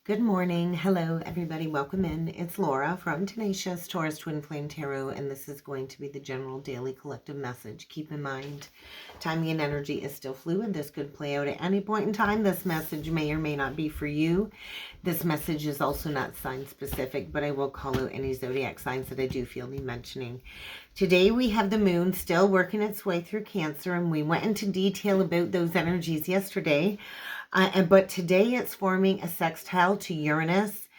Good morning. Hello, everybody. Welcome in. It's Laura from Tenacious Taurus Twin Flame Tarot, and this is going to be the general daily collective message. Keep in mind, timing and energy is still fluid. This could play out at any point in time. This message may or may not be for you. This message is also not sign specific, but I will call out any zodiac signs that I do feel me mentioning. Today we have the moon still working its way through Cancer, and we went into detail about those energies yesterday. But today it's forming a sextile to Uranus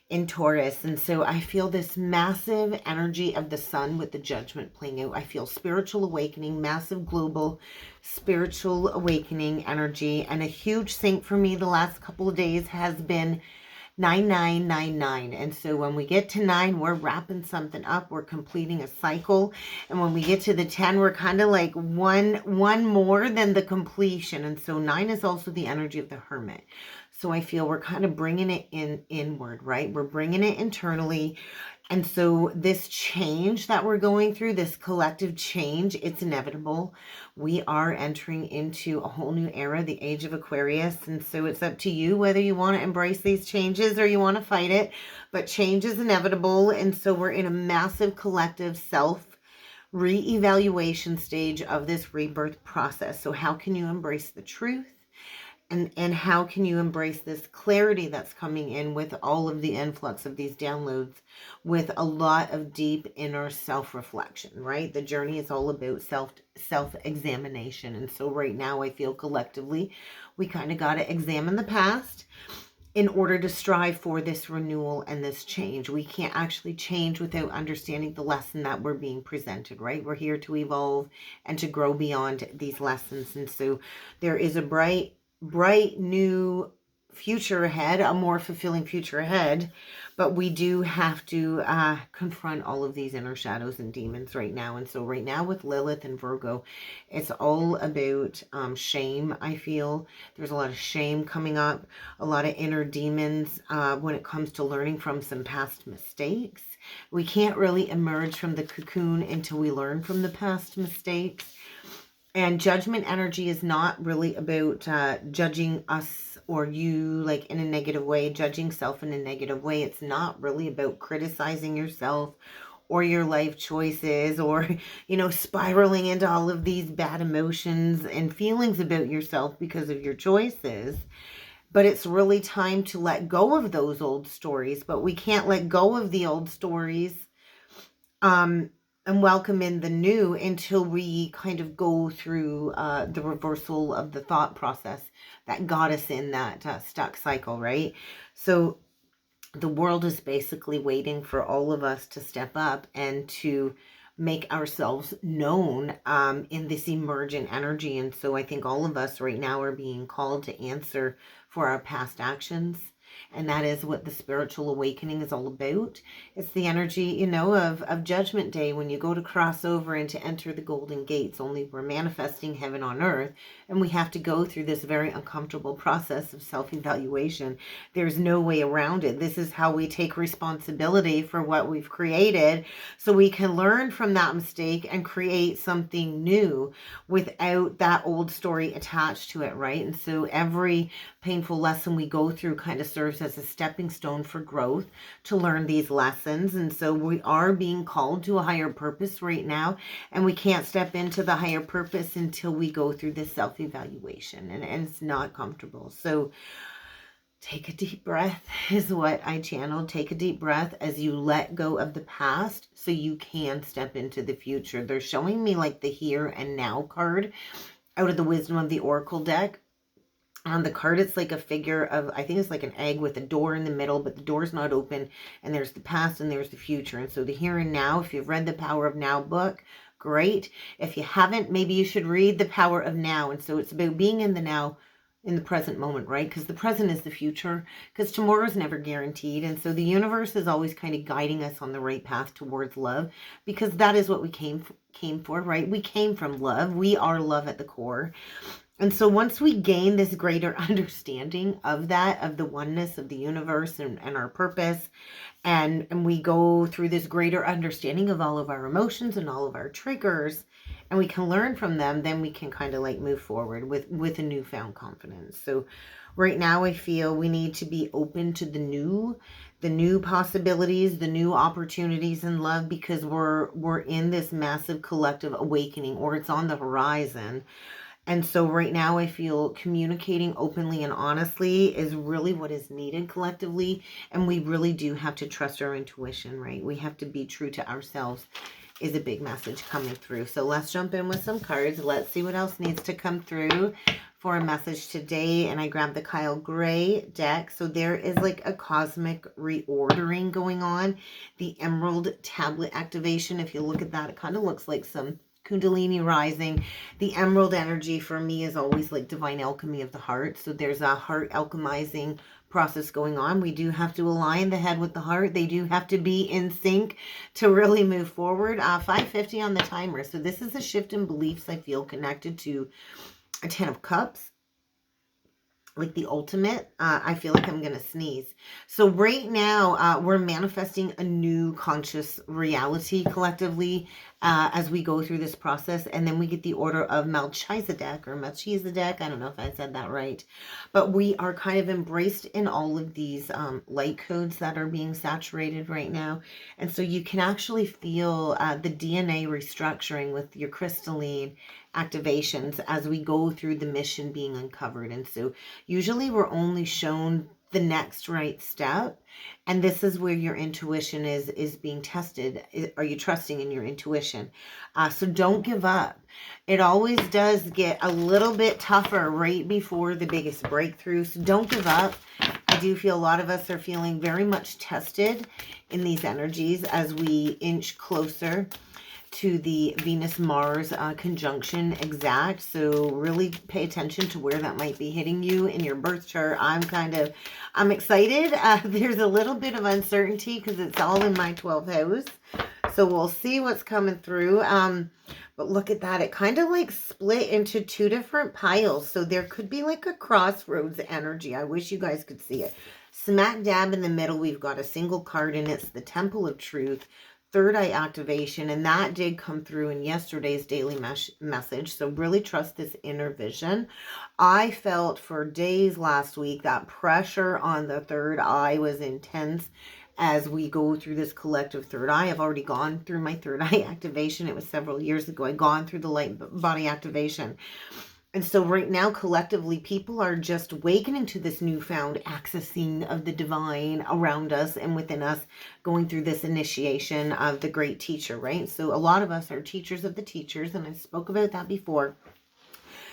in Taurus. And so I feel this massive energy of the sun with the judgment playing out. I feel spiritual awakening, massive global spiritual awakening energy. And a huge sync for me the last couple of days has been 9999. And so when we get to 9, we're wrapping something up, we're completing a cycle. And when we get to the 10, we're kind of like one more than the completion. And so 9 is also the energy of the hermit. So I feel we're kind of bringing it inward, right? We're bringing it internally. And so this change that we're going through, this collective change, it's inevitable. We are entering into a whole new era, the age of Aquarius. And so it's up to you whether you want to embrace these changes or you want to fight it. But change is inevitable. And so we're in a massive collective self re-evaluation stage of this rebirth process. So how can you embrace the truth? And how can you embrace this clarity that's coming in with all of the influx of these downloads with a lot of deep inner self-reflection, right? The journey is all about self-examination. And so right now I feel collectively we kind of got to examine the past in order to strive for this renewal and this change. We can't actually change without understanding the lesson that we're being presented, right? We're here to evolve and to grow beyond these lessons. And so there is a bright new future ahead, a more fulfilling future ahead, but we do have to confront all of these inner shadows and demons right now. And so right now with Lilith and Virgo, it's all about shame. I feel there's a lot of shame coming up, a lot of inner demons when it comes to learning from some past mistakes. We can't really emerge from the cocoon until we learn from the past mistakes. And judgment energy is not really about judging us or you like in a negative way, judging self in a negative way. It's not really about criticizing yourself or your life choices or, spiraling into all of these bad emotions and feelings about yourself because of your choices. But it's really time to let go of those old stories. But we can't let go of the old stories and welcome in the new until we kind of go through the reversal of the thought process that got us in that stuck cycle, right? So the world is basically waiting for all of us to step up and to make ourselves known in this emergent energy. And so I think all of us right now are being called to answer for our past actions. And that is what the spiritual awakening is all about. It's the energy, of Judgment Day when you go to cross over and to enter the golden gates. Only we're manifesting heaven on earth. And we have to go through this very uncomfortable process of self-evaluation. There's no way around it. This is how we take responsibility for what we've created so we can learn from that mistake and create something new without that old story attached to it, right? And so every painful lesson we go through kind of serves as a stepping stone for growth to learn these lessons. And so we are being called to a higher purpose right now, and we can't step into the higher purpose until we go through this self-evaluation, and it's not comfortable. So take a deep breath is what I channeled. Take a deep breath as you let go of the past so you can step into the future. They're showing me like the here and now card out of the Wisdom of the Oracle deck. On the card, it's like a figure of, I think it's like an egg with a door in the middle, but the door's not open, and there's the past and there's the future. And so the here and now, if you've read the Power of Now book, great. If you haven't, maybe you should read the Power of Now. And so it's about being in the now, in the present moment, right? Because the present is the future, because tomorrow is never guaranteed. And so the universe is always kind of guiding us on the right path towards love, because that is what we came for, right? We came from love. We are love at the core. And so once we gain this greater understanding of that, of the oneness of the universe and our purpose, and we go through this greater understanding of all of our emotions and all of our triggers, and we can learn from them, then we can kind of like move forward with a newfound confidence. So Right now, I feel we need to be open to the new possibilities, the new opportunities in love, because we're in this massive collective awakening, or it's on the horizon. And so right now I feel communicating openly and honestly is really what is needed collectively. And we really do have to trust our intuition, right? We have to be true to ourselves is a big message coming through. So let's jump in with some cards. Let's see what else needs to come through for a message today. And I grabbed the Kyle Gray deck. So there is like a cosmic reordering going on. The Emerald Tablet activation, if you look at that, it kind of looks like some Kundalini rising. The emerald energy for me is always like divine alchemy of the heart. So there's a heart alchemizing process going on. We do have to align the head with the heart. They do have to be in sync to really move forward. 5:50 on the timer. So this is a shift in beliefs I feel connected to a 10 of Cups. Like the ultimate. I feel like I'm going to sneeze. So right now, we're manifesting a new conscious reality collectively as we go through this process. And then we get the order of Melchizedek or Melchizedek. I don't know if I said that right. But we are kind of embraced in all of these light codes that are being saturated right now. And so you can actually feel the DNA restructuring with your crystalline activations as we go through the mission being uncovered. And so usually we're only shown the next right step, and this is where your intuition is being tested. Are you trusting in your intuition? So don't give up. It always does get a little bit tougher right before the biggest breakthrough, so don't give up. I do feel a lot of us are feeling very much tested in these energies as we inch closer to the Venus-Mars conjunction exact. So really pay attention to where that might be hitting you in your birth chart. I'm excited. There's a little bit of uncertainty because it's all in my 12th house. So we'll see what's coming through. But look at that. It kind of like split into two different piles. So there could be like a crossroads energy. I wish you guys could see it. Smack dab in the middle, we've got a single card, and it's the Temple of Truth. Third eye activation, and that did come through in yesterday's daily message. So really trust this inner vision. I felt for days last week that pressure on the third eye was intense as we go through this collective third eye. I've already gone through my third eye activation. It was several years ago. I'd gone through the light body activation. And so right now, collectively, people are just awakening to this newfound accessing of the divine around us and within us, going through this initiation of the great teacher, right? So a lot of us are teachers of the teachers, and I spoke about that before.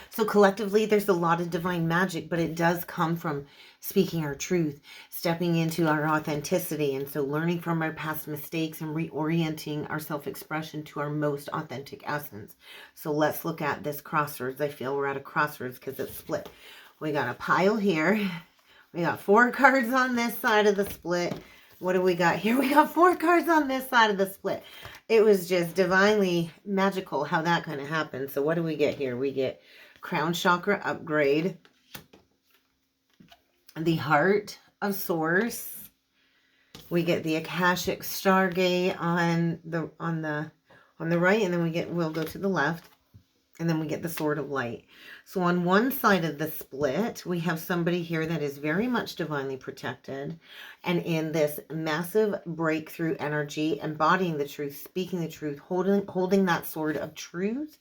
So collectively, there's a lot of divine magic, but it does come from speaking our truth, stepping into our authenticity. And so learning from our past mistakes and reorienting our self-expression to our most authentic essence. So let's look at this crossroads. I feel we're at a crossroads because it's split. We got a pile here. We got 4 cards on this side of the split. What do we got here? We got 4 cards on this side of the split. It was just divinely magical how that kind of happened. So what do we get here? We get Crown Chakra upgrade, the Heart of Source. We get the Akashic Stargate on the right, and then we'll go to the left, and then we get the Sword of Light. So on one side of the split, we have somebody here that is very much divinely protected and in this massive breakthrough energy, embodying the truth, speaking the truth, holding that sword of truth,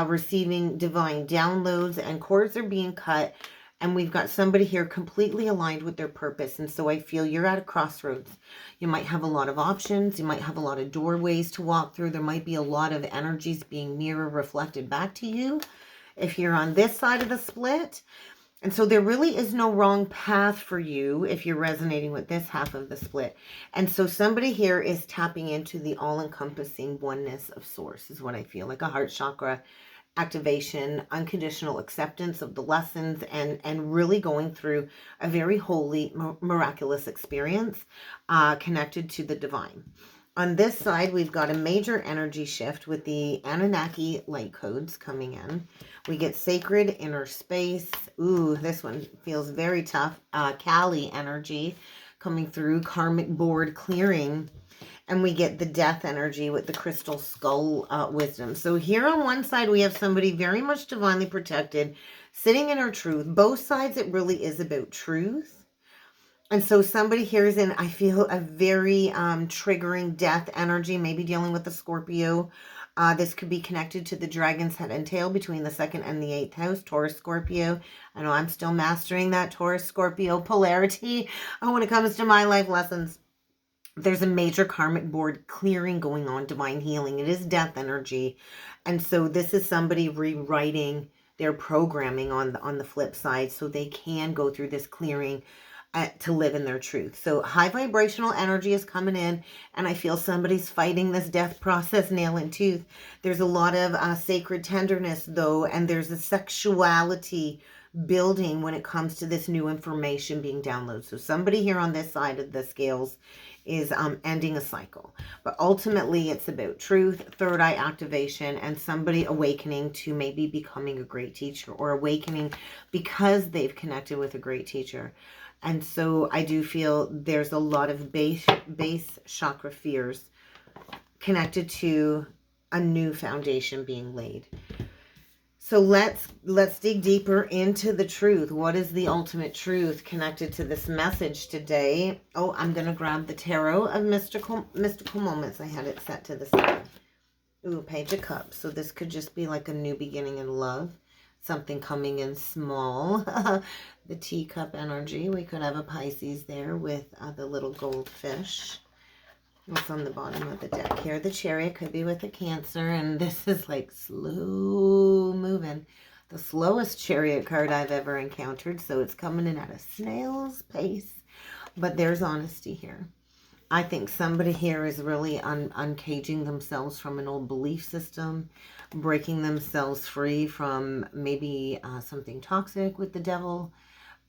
receiving divine downloads, and cords are being cut. And we've got somebody here completely aligned with their purpose. And so I feel you're at a crossroads. You might have a lot of options. You might have a lot of doorways to walk through. There might be a lot of energies being mirror reflected back to you if you're on this side of the split. And so there really is no wrong path for you if you're resonating with this half of the split. And so somebody here is tapping into the all-encompassing oneness of source is what I feel, like a heart chakra activation, unconditional acceptance of the lessons, and really going through a very holy, miraculous experience connected to the divine. On this side, we've got a major energy shift with the Anunnaki light codes coming in. We get sacred inner space. Ooh, this one feels very tough. Kali energy coming through, karmic board clearing. And we get the death energy with the crystal skull wisdom. So here on one side, we have somebody very much divinely protected, sitting in her truth. Both sides, it really is about truth. And so somebody here is in, I feel, a very triggering death energy, maybe dealing with the Scorpio. This could be connected to the dragon's head and tail between the 2nd and the 8th house, Taurus, Scorpio. I know I'm still mastering that Taurus, Scorpio polarity when it comes to my life lessons. There's a major karmic board clearing going on, divine healing. It is death energy. And so this is somebody rewriting their programming on the flip side so they can go through this clearing to live in their truth. So high vibrational energy is coming in, and I feel somebody's fighting this death process nail and tooth. There's a lot of sacred tenderness, though, and there's a sexuality building when it comes to this new information being downloaded. So somebody here on this side of the scales is ending a cycle. But ultimately, it's about truth, third eye activation, and somebody awakening to maybe becoming a great teacher, or awakening because they've connected with a great teacher. And so I do feel there's a lot of base chakra fears connected to a new foundation being laid. So let's dig deeper into the truth. What is the ultimate truth connected to this message today? Oh, I'm going to grab the Tarot of Mystical Moments. I had it set to the side. Ooh, Page of Cups. So this could just be like a new beginning in love. Something coming in small. The teacup energy. We could have a Pisces there with the little goldfish. What's on the bottom of the deck here? The Chariot could be with a Cancer, and this is like slow moving. The slowest Chariot card I've ever encountered, so it's coming in at a snail's pace. But there's honesty here. I think somebody here is really uncaging themselves from an old belief system, breaking themselves free from maybe something toxic with the devil,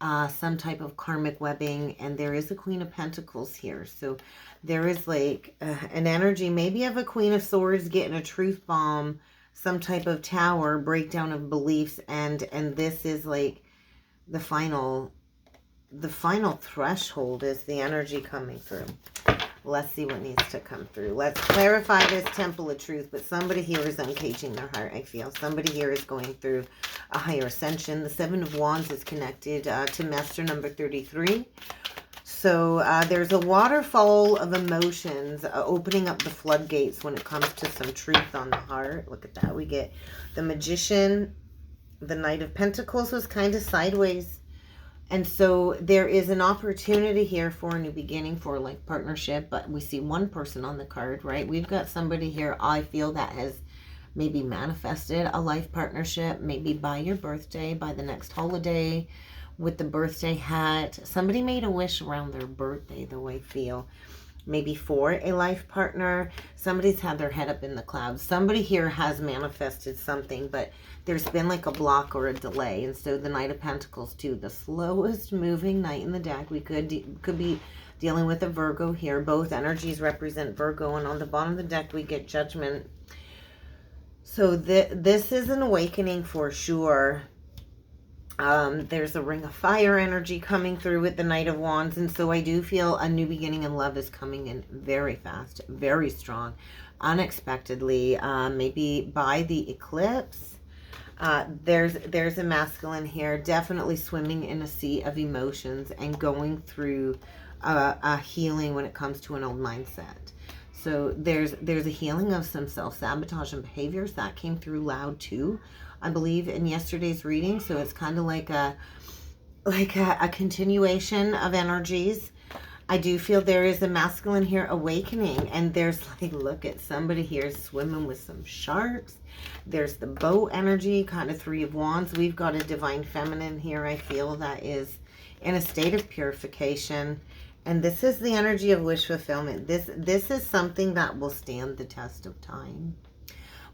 some type of karmic webbing, and there is a Queen of Pentacles here. So there is like an energy maybe of a Queen of Swords getting a truth bomb, some type of tower, breakdown of beliefs, and this is like the final threshold is the energy coming through. Let's see what needs to come through. Let's clarify this Temple of Truth. But somebody here is uncaging their heart, I feel. Somebody here is going through a higher ascension. The Seven of Wands is connected to Master number 33. So there's a waterfall of emotions opening up the floodgates when it comes to some truth on the heart. Look at that. We get the Magician. The Knight of Pentacles was kind of sideways. And so there is an opportunity here for a new beginning, for like partnership, but we see one person on the card, right? We've got somebody here, I feel, that has maybe manifested a life partnership, maybe by your birthday, by the next holiday, with the birthday hat. Somebody made a wish around their birthday, though, I feel. Maybe for a life partner. Somebody's had their head up in the clouds. Somebody here has manifested something, but there's been like a block or a delay. And so the Knight of Pentacles too, the slowest moving knight in the deck. We could be dealing with a Virgo here. Both energies represent Virgo, and on the bottom of the deck we get Judgment. So this is an awakening for sure. There's a Ring of Fire energy coming through with the Knight of Wands. And so I do feel a new beginning in love is coming in very fast, very strong, unexpectedly, maybe by the eclipse. There's a masculine here, definitely swimming in a sea of emotions and going through a healing when it comes to an old mindset. So there's a healing of some self-sabotage and behaviors that came through loud too, I believe, in yesterday's reading. So it's kind of like a continuation of energies. I do feel there is a masculine here awakening, and there's like, look at somebody here swimming with some sharks. There's the boat energy, kind of Three of Wands. We've got a divine feminine here, I feel, that is in a state of purification. And this is the energy of wish fulfillment. This is something that will stand the test of time.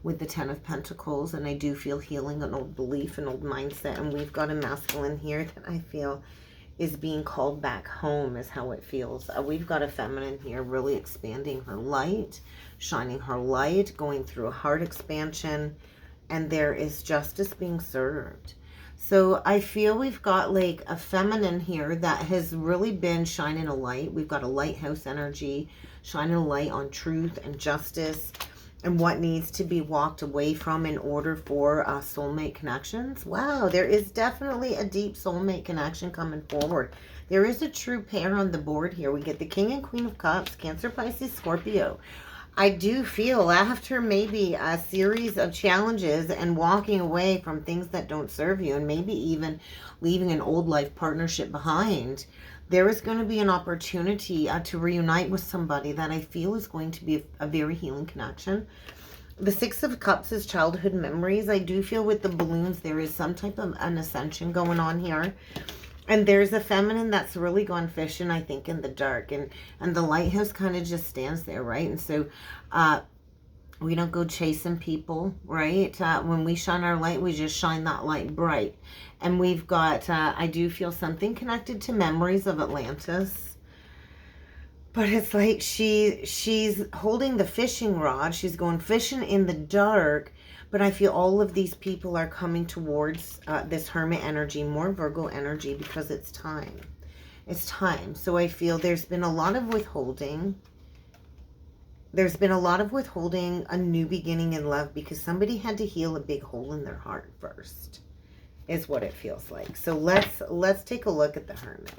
With the Ten of Pentacles, and I do feel healing an old belief, an old mindset. And we've got a masculine here that I feel is being called back home, is how it feels. We've got a feminine here really expanding her light, shining her light, going through a heart expansion, and there is justice being served. So I feel we've got like a feminine here that has really been shining a light. We've got a lighthouse energy, shining a light on truth and justice. and what needs to be walked away from in order for soulmate connections. Wow, there is definitely a deep soulmate connection coming forward. There is a true pair on the board here. We get the King and Queen of Cups, Cancer, Pisces, Scorpio. I do feel after maybe a series of challenges and walking away from things that don't serve you, and maybe even leaving an old life partnership behind, there is going to be an opportunity to reunite with somebody that I feel is going to be a very healing connection. The Six of Cups is childhood memories. I do feel with the balloons there is some type of an ascension going on here. And there's a feminine that's really gone fishing, I think, in the dark. And the lighthouse kind of just stands there, right? And so we don't go chasing people, right? When we shine our light, we just shine that light bright. And we've got, I do feel something connected to memories of Atlantis. But it's like she's holding the fishing rod. She's going fishing in the dark. But I feel all of these people are coming towards this Hermit energy, more Virgo energy, because it's time. It's time. So I feel there's been a lot of withholding. There's been a lot of withholding, a new beginning in love, because somebody had to heal a big hole in their heart first, is what it feels like. So let's take a look at the Hermit.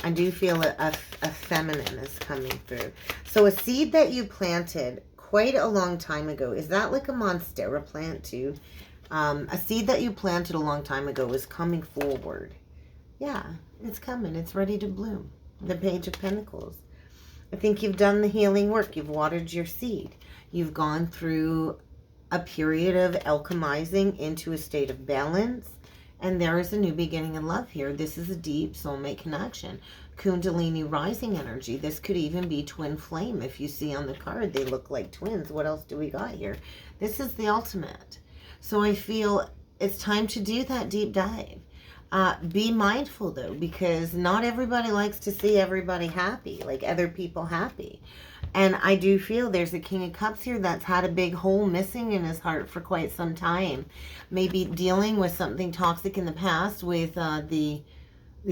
I do feel a feminine is coming through. So a seed that you planted quite a long time ago. Is that like a monstera plant too? A seed that you planted a long time ago is coming forward. Yeah, it's coming. It's ready to bloom. The Page of Pentacles. I think you've done the healing work. You've watered your seed. You've gone through a period of alchemizing into a state of balance. And there is a new beginning in love here. This is a deep soulmate connection. Kundalini rising energy. This could even be twin flame. If you see on the card, they look like twins. What else do we got here? This is the ultimate. So I feel it's time to do that deep dive. Be mindful though, because not everybody likes to see everybody happy, like other people happy. And I do feel there's a King of Cups here that's had a big hole missing in his heart for quite some time. Maybe dealing with something toxic in the past with the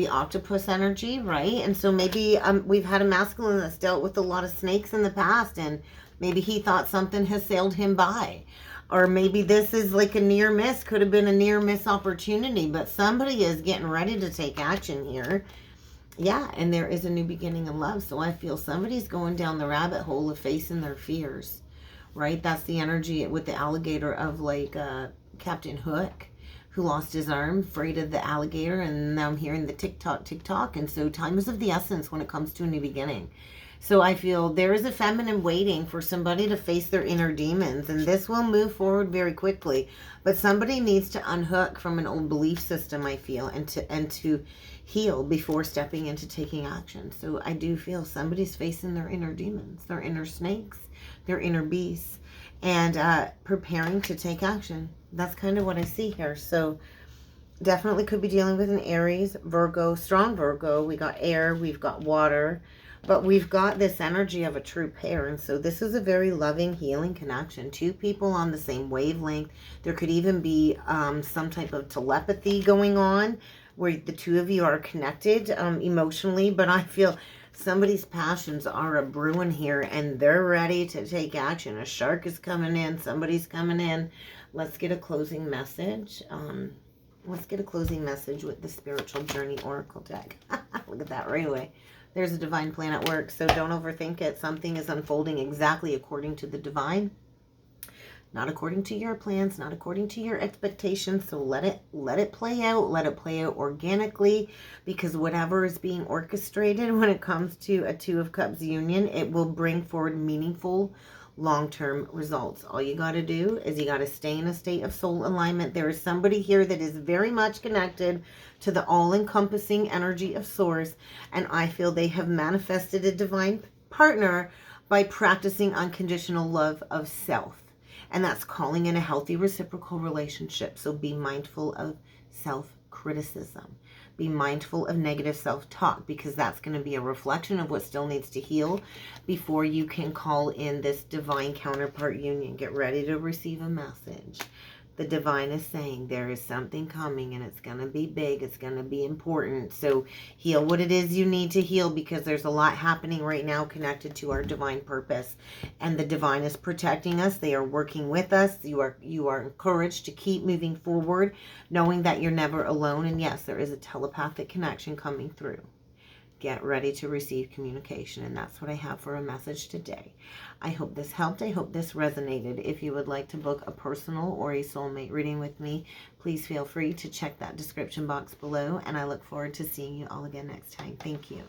octopus energy, right? And so maybe we've had a masculine that's dealt with a lot of snakes in the past, and maybe he thought something has sailed him by. Or maybe this is like a near miss, could have been a near miss opportunity, but somebody is getting ready to take action here. Yeah, and there is a new beginning in love. So I feel somebody's going down the rabbit hole of facing their fears, right? That's the energy with the alligator of like Captain Hook, who lost his arm, afraid of the alligator, and now I'm hearing the tick-tock. And so time is of the essence when it comes to a new beginning. So I feel there is a feminine waiting for somebody to face their inner demons, and this will move forward very quickly. But somebody needs to unhook from an old belief system, I feel, and to heal before stepping into taking action. So I do feel somebody's facing their inner demons, their inner snakes, their inner beasts, and preparing to take action. That's kind of what I see here. So definitely could be dealing with an Aries, Virgo, strong Virgo. We got air, we've got water. But we've got this energy of a true pair. And so this is a very loving, healing connection. Two people on the same wavelength. There could even be some type of telepathy going on where the two of you are connected emotionally. But I feel somebody's passions are a brewing here and they're ready to take action. A shark is coming in. Somebody's coming in. Let's get a closing message. Let's get a closing message with the Spiritual Journey Oracle deck. Look at that right away. There's a divine plan at work, so don't overthink it. Something is unfolding exactly according to the divine, not according to your plans, not according to your expectations. So let it play out. Let it play out organically, because whatever is being orchestrated when it comes to a Two of Cups union, it will bring forward meaningful long-term results. All you got to do is you got to stay in a state of soul alignment. There is somebody here that is very much connected to the all-encompassing energy of Source, and I feel they have manifested a divine partner by practicing unconditional love of self, and that's calling in a healthy reciprocal relationship. So be mindful of self-criticism. Be mindful of negative self-talk, because that's going to be a reflection of what still needs to heal before you can call in this divine counterpart union. Get ready to receive a message. The divine is saying there is something coming, and it's going to be big. It's going to be important. So heal what it is you need to heal, because there's a lot happening right now connected to our divine purpose. And the divine is protecting us. They are working with us. You are encouraged to keep moving forward, knowing that you're never alone. And yes, there is a telepathic connection coming through. Get ready to receive communication, and that's what I have for a message today. I hope this helped. I hope this resonated. If you would like to book a personal or a soulmate reading with me, please feel free to check that description box below, and I look forward to seeing you all again next time. Thank you.